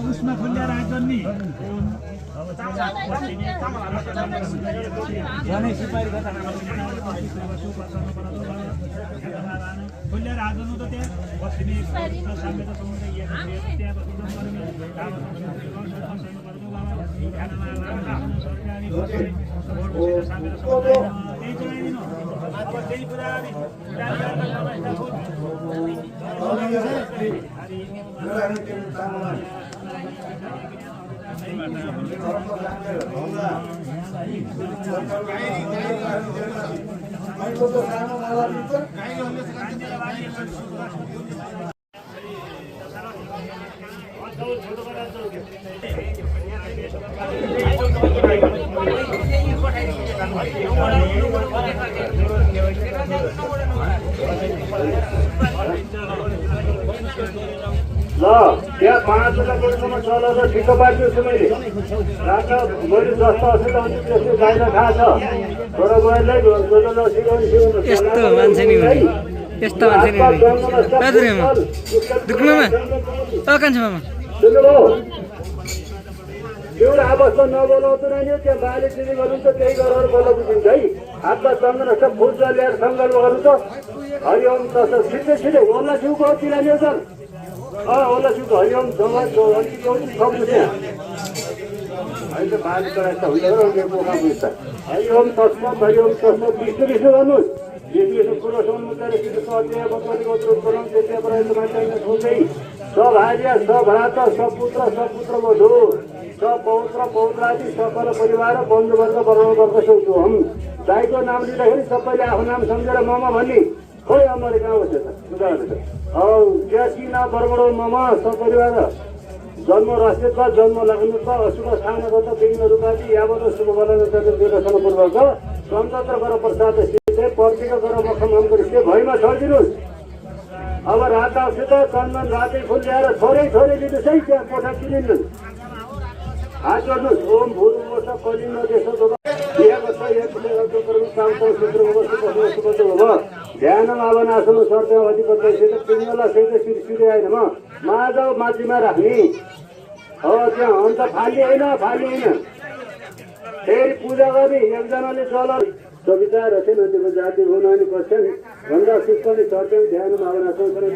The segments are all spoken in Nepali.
उसमा खुल्ल्याएर आइज नि खुल्ल्याएर आजनु त त्यहाँ बस्ने साम्यता समुदाय त्यहाँ त्यहाँ 5 बेलासम्म चलेर ठिक्क पार्छु मैले रात मैले जस्तो अवस्था हुन्छ त्यसले गाईलाई थाहा छ छोरा बुहारीलाई यस्तो मान्छे नि यस्तो मान्छे नि एउटा अवस्था नबोलाउँदो नानी त्यहाँ बाले दिदी गर्नु त त्यही गरेर बोला बुझिन्छ है हातमा चन्दन सब फुल ल्याएर सङ्कल्प गर्नु त हरिओम तस छिट्टै छिट्टै ओला जिउको तिलानी छन् ओला जिउको हरिओम सक्नु त्यहाँ अहिले त बाली चढाइ त होइन पोखा बुझ्छ हरिओम तस्म विष्णु विष्णु गर्नुहोस् विष्णु कुरो समुद्र सिद्धको अध्याय भगवतीको उत्पन्न त्यहाँ प्रायः मान्छे सोध्दै सभार्य सभ्रात सपुत्र वधु सपौत्र पौत्रादि सकल परिवार बन्धुवर्ग वर्ग वर्ग सोध्छु हम दाईको नाम लिँदाखेरि सबैले आफ्नो नाम सम्झेर ममा भन्ने खोइ अमरे गाउँ छ त ज्यासिना बर्बडो ममा सपरिवार जन्म रस्यत्व जन्म लग्नुत्व अशुभ स्थानगत विघ्न रूपादि यावत शुभ बलन निर्देशन पूर्वक सन्तत्र गर प्रसाद सिद्धे पर्तिक गर मखम गरिसे भैमा छरिदिनुहोस् अब रातासित चन्दन रातै फुल ल्याएर थोरै दिनुहोस् है त्यहाँ कोठा किनिनुहोस् हात जोड्नुहोस् ओम भूर्भुवः स्वः कलिङ्ग देशो ध्यान आवनासम सर्व अधिपति सहित पिङ्गला सहित श्री सूर्य नमः माधव माथिमा राख्ने त्यहाँ अन्त फाली होइन फेरि पूजा गर्ने एकजनाले चल सविता रचन अन्त्यको जाति हुन अनि पश्चान् भन्दा शिष्टले सर्व ध्यान आवनासम सर्व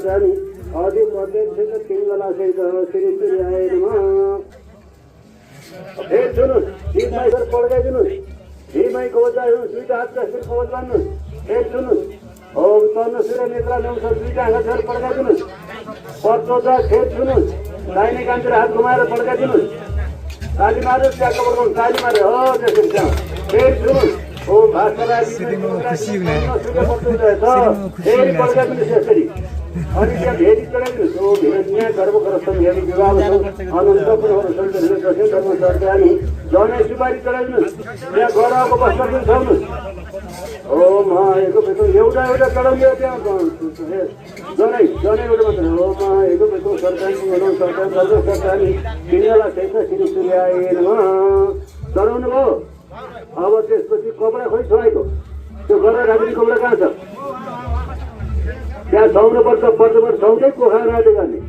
जाति अधिपति सहित पिङ्गला सहित श्री सूर्य नमः फेरि सुन्नुहोस् हिमाई सर पड्काइदिनुहोस् हिमाईको ओजा दुईटा हात कसरी कवच बान्नुहोस् फेरि सुन्नुहोस् सूर्य नेत्र नौसर दुईटा आँखा छोएर पड्काइदिनुहोस्। पर्चो छ खेत छुनुहोस्, दाहिने कामतिर हात घुमाएर पड्काइदिनुहोस्। ताली मार्नु ट्याक्क पड्काउनु, ताली मारे हो त्यसरी त्यहाँ फेरि छुनुहोस्। ओम भास्कराय फेरि पड्काइदिनुहोस् यसरी। अनि त्यहाँ भेरी चढाइदिनुहोस्। ओ भेरी गर्व गरौँ हेरी विवाह अनन्त पुनः धर्म सरकारी जनै सुपारी चढाइदिनुहोस्। त्यहाँ गराएको वस्त्र पनि छाउनुहोस्। ओम माएको बेको एउटा चढाउने त्यहाँ जनै एउटा मात्र। ओम माएको बेको सरकारी सरकारी सिङ्गला सहित श्री सूर्याय नमः चढाउनु भयो। अब त्यसपछि कपडा खोइ छोडेको त्यो गरेर राख्ने कपडा कहाँ छ? त्यहाँ छाउनुपर्छ। पर्छ छाउँदै कोखा राते गर्ने।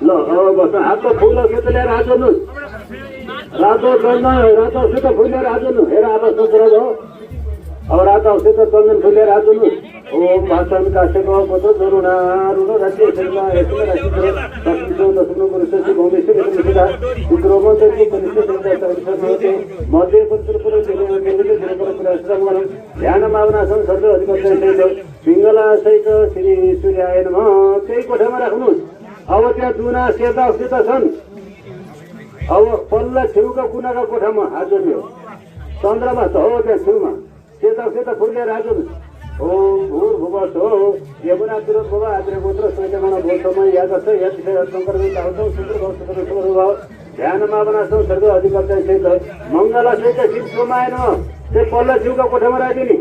ल अब बस्छ। हातमा फुल सेतो ल्याएर हात जोड्नुहोस्। रातो सेतो फुल ल्याएर हात जोड्नु। हेर आवाज सोचेर हो। अब रातो सेतो चन्दन फुल ल्याएर हात जोड्नुहोस्। ओम भाषण कासेको पद जरुणा रुण राज्य शर्मा यसमा राशि करो लक्ष्मीको दशनो पुरुषस्य भूमिष्ठ विष्णुदा विक्रमोत्तरी परिषद होते मध्य पत्र पर केले पर प्रश्रम गरम ध्यान भावनासन सर्व अधिपति सहित पिङ्गला सहित श्री सूर्याय नमः त्यही कोठामा राख्नुहोस्। अब त्यहाँ दुना सेता छन्। अब पल्ला छेउका कुनाका कोठामा हात जोड्ने हो। चन्द्रमा छ हो त्यहाँ छेउमा सेता फुल ल्याएर हात जोड्नुहोस्। ओम भूर्भुवः यमुना तिरोद्भव आद्रगोत्र स्वयं भूतमय यादस शंकर ध्यान मावनासो सर्व अधिकर्ता सहित मङ्गला सहित शिव सोमाय नमः त्यो पल्ला छेउका कोठामा राखिदिने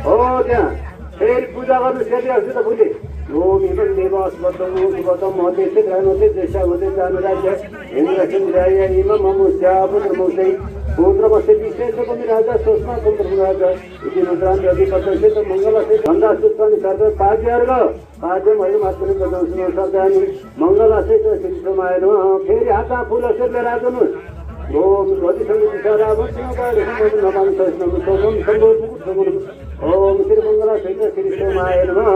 हो। त्यहाँ फेरि पूजा गर्नु सेती अस्ति फुले ओम इमं देव अस्मतम शिवतम महते ग्रहणते देशामते जानराज्य इन्द्रचन्द्राय इमं ममुष्या पुत्रमुषै पुत्रमस्य विशेषकमि राजा सोस्मा पुत्रराजा इति मुद्रान्ति अधिपतस्य त मङ्गलस्य गन्धासुत्वानि सर्व पाद्यार्ग पाद्यम हरिम आत्मनि प्रदर्शनो शब्दानि मङ्गलस्य त श्रीसमाय नमः फेरि हातमा फुल सेलेर राख्नुहोस्। ओम ज्योतिषं विचारावस्यकाय नमः सस्नम सोमं संगोपुत्रम ओम श्री मङ्गलस्य त श्रीसमाय नमः।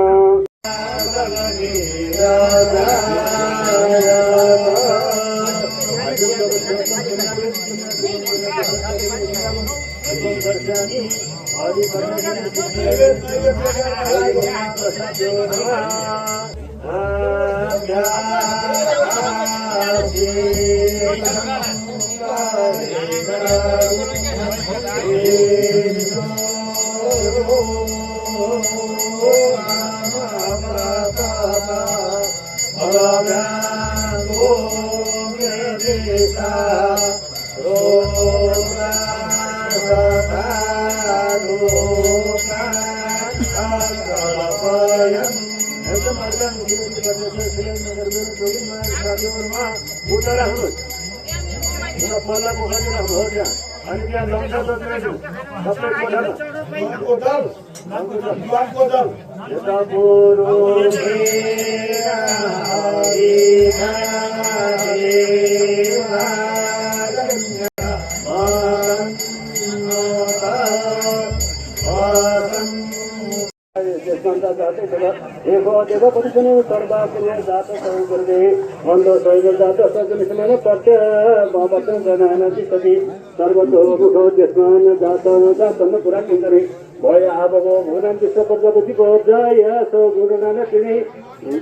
भय आवो भुवन विश्व प्रजापति जय सो गुरु नानक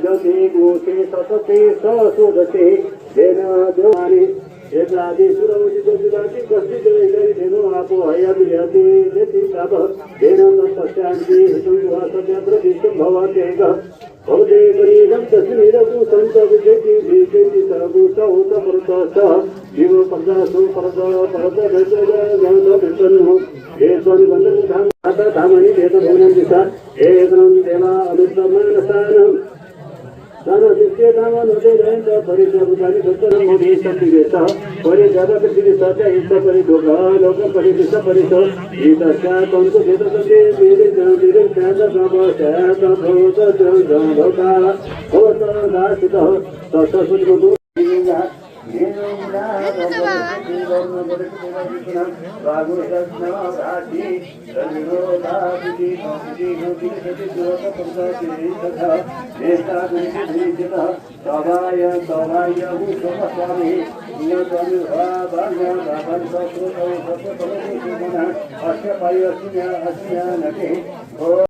जति गोते सतते ससुदते देन देवानी एकलादि सुरवति जतिदाति कस्ति जय देनो आपो हयाति यति लेति ताप देन तस्यान्ति हितुवा सत्यत्र विष्णु भवते एक भवते परिदं तस्मिरतु संत विजेति विजेति सर्वु सौत परतस जीव प्रजासु परद परद भेतनु एतनि बंधन धाम आता धामनि भेद भवनं दिशा एकनं देवा अनुत्तमनसानं सर्वसिद्धे धाम नदे रहन्त परिजबुदानि सत्तरं मोदि सत्तिवेश परिजब कृति सत्य हित परिदोग लोक परिदिश परिस ईतस्या तंतु भेदते मेरे जंदिरे चांद प्रभ शात भूत जंभका होत दासित तत्सुदुदु